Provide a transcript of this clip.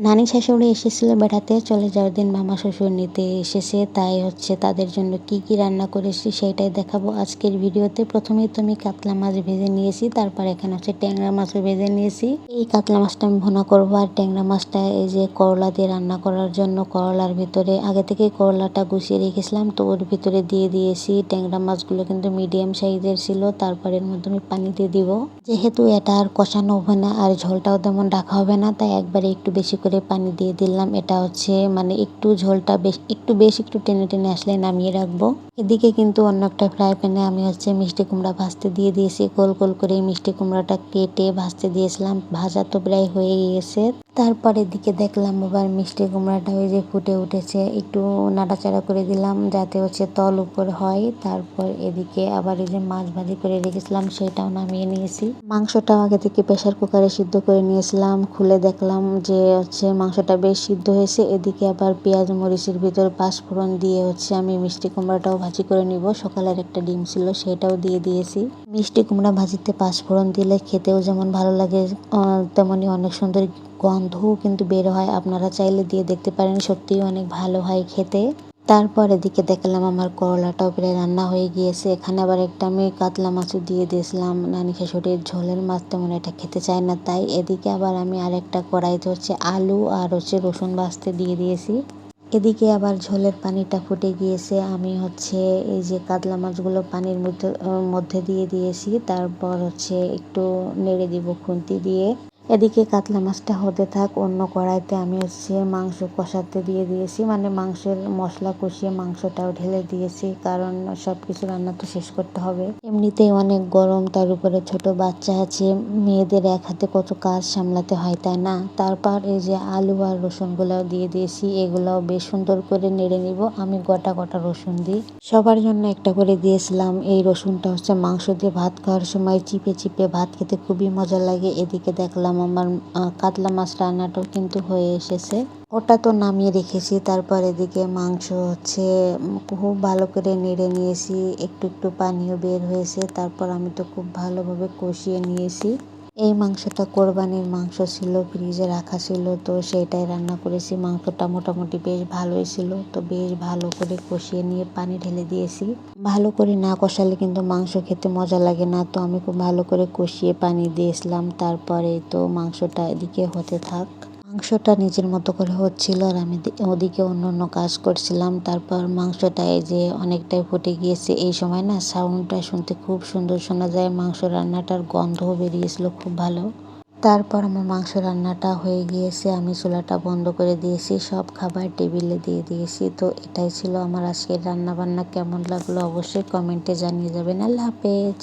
নানি শাশুড়ি এসেছিল বেড়াতে, চলে যাওয়ার দিন মামা শ্বশুর নিতে এসেছে, তাই তাদের জন্য কি কি রান্না করেছি সেটাই দেখাবো আজকের ভিডিওতে। প্রথমেই তো আমি কাতলা মাছ ভেজে নিয়েছি, তারপর এখানে ট্যাংরা মাছও ভেজে নিয়েছি। এই কাতলা মাছটা আমি ভুনা করবো, আর ট্যাংরা মাছটা এই যে করলা দিয়ে রান্না করার জন্য করলার ভিতরে আগে থেকে করলাটা গুছিয়ে রেখেছিলাম, তো ওর ভিতরে দিয়ে দিয়েছি। ট্যাংরা মাছগুলো কিন্তু মিডিয়াম সাইজের ছিল। তারপরে এর মধ্যে আমি পানি দিয়ে দিব, যেহেতু এটা আর কষানো হবে না আর ঝোলটাও তেমন রাখা হবে না, তাই একবারে একটু বেশি করে পানি দিয়ে দিলাম। এটা মানে একটু ঝোলটা একটু টেনে টেনে আসলে নামিয়ে রাখবো। এদিকে কিন্তু অন্য একটা ফ্রাই প্যানে আমি মিষ্টি কুমড়া ভাজতে দিয়ে দিয়েছি। গোল গোল করে মিষ্টি কুমড়াটা কেটে ভাজতে দিয়েছিলাম, ভাজা তো প্রায় হয়ে গিয়েছে। তারপর এদিকে দেখলাম আবার মিষ্টি কুমড়াটা ওই যে ফুটে উঠেছে, একটু নাড়াচাড়া করে দিলাম যাতে তল উপর হয়। তারপর এদিকে আবার এই যে মাছ ভাজি করে রেখেছিলাম সেটাও নামিয়ে নিয়েছি। মাংসটাও আগে থেকে প্রেসার কুকারে সিদ্ধ করে নিয়েছিলাম, খুলে দেখলাম যে মাংসটা বেশ সিদ্ধ হয়েছে। এদিকে আবার পেঁয়াজ মরিচের ভিতর পাঁচফোড়ন দিয়ে আমি মিষ্টি কুমড়াটাও ভাজি করে নিব। সকালের একটা ডিম ছিল সেটাও দিয়ে দিয়েছি। মিষ্টি কুমড়া ভাজিতে পাঁচফোড়ন দিলে খেতেও যেমন ভালো লাগে, তেমনি অনেক সুন্দর গন্ধও কিন্তু বের হয়। আপনারা চাইলে দিয়ে দেখতে পারেন, সত্যিই অনেক ভালো হয় খেতে। তারপর এদিকে দেখলাম আমার করলাটাও প্রায় রান্না হয়ে গিয়েছে। এখানে আবার একটা আমি কাতলা মাছও দিয়ে দিয়েছিলাম। নানি শাশুড়ির ঝোলের মাছ তেমন এটা খেতে চায় না, তাই এদিকে আবার আমি আরেকটা কড়াইতে আলু আর রসুন ভাজতে দিয়ে দিয়েছি। এদিকে আবার ঝোলের পানিটা ফুটে গিয়েছে, আমি এই যে কাতলা মাছগুলো পানির মধ্যে দিয়ে দিয়েছি। তারপর একটু নেড়ে দিব খুন্তি দিয়ে। এদিকে কাতলা মাছটা হতে থাক, অন্য কড়াইতে আমি মাংস কষাতে দিয়ে দিয়েছি, মানে মাংসের মশলা কষিয়ে মাংসটাও ঢেলে দিয়েছি, কারণ সবকিছু রান্না তো শেষ করতে হবে। এমনিতেই অনেক গরম, তার উপরে ছোট বাচ্চা আছে, মেয়েদের এক হাতে কত কাজ সামলাতে হয়, তাই না। তারপর এই যে আলু আর রসুনগুলাও দিয়ে দিয়েছি, এগুলাও বেশ সুন্দর করে নেড়ে নিব। আমি গোটা গোটা রসুন দিই, সবার জন্য একটা করে দিয়েছিলাম। এই রসুনটা মাংস দিয়ে ভাত খাওয়ার সময় চিপে চিপে ভাত খেতে খুবই মজা লাগে। এদিকে দেখলাম আমার কাতলা মাছ রান্নাটাও কিন্তু হয়ে এসেছে, ওটা তো নামিয়ে রেখেছি। তারপর এদিকে মাংস খুব ভালো করে নেড়ে নিয়েছি, একটু একটু পানিও বের হয়েছে। তারপর আমি তো খুব ভালোভাবে কষিয়ে নিয়েছি। এই মাংসটা কোরবানির মাংস ছিল, ফ্রিজে রাখা ছিল, তো সেটাই রান্না করেছি। মাংসটা মোটামুটি বেশ ভালোই ছিল, তো বেশ ভালো করে কষিয়ে নিয়ে পানি ঢেলে দিয়েছি। ভালো করে না কষালে কিন্তু মাংস খেতে মজা লাগে না, তো আমি খুব ভালো করে কষিয়ে পানি দিয়েছিলাম। তারপরে তো মাংসটা এদিকে হতে থাক, মাংসটা নিজের মতো করে হচ্ছিল আর আমি ওদিকে অন্য অন্য কাজ করছিলাম। তারপর মাংসটা এই যে অনেকটাই ফুটে গিয়েছে, এই সময় না সাউন্ডটা শুনতে খুব সুন্দর শোনা যায়। মাংস রান্নাটার গন্ধও বেরিয়েছিল খুব ভালো। তারপর আমার মাংস রান্নাটা হয়ে গিয়েছে, আমি চুলাটা বন্ধ করে দিয়েছি, সব খাবার টেবিলে দিয়ে দিয়েছি। তো এটাই ছিল আমার আজকের রান্না বান্না। কেমন লাগলো অবশ্যই কমেন্টে জানিয়ে যাবেন। আল্লাহ হাফেজ।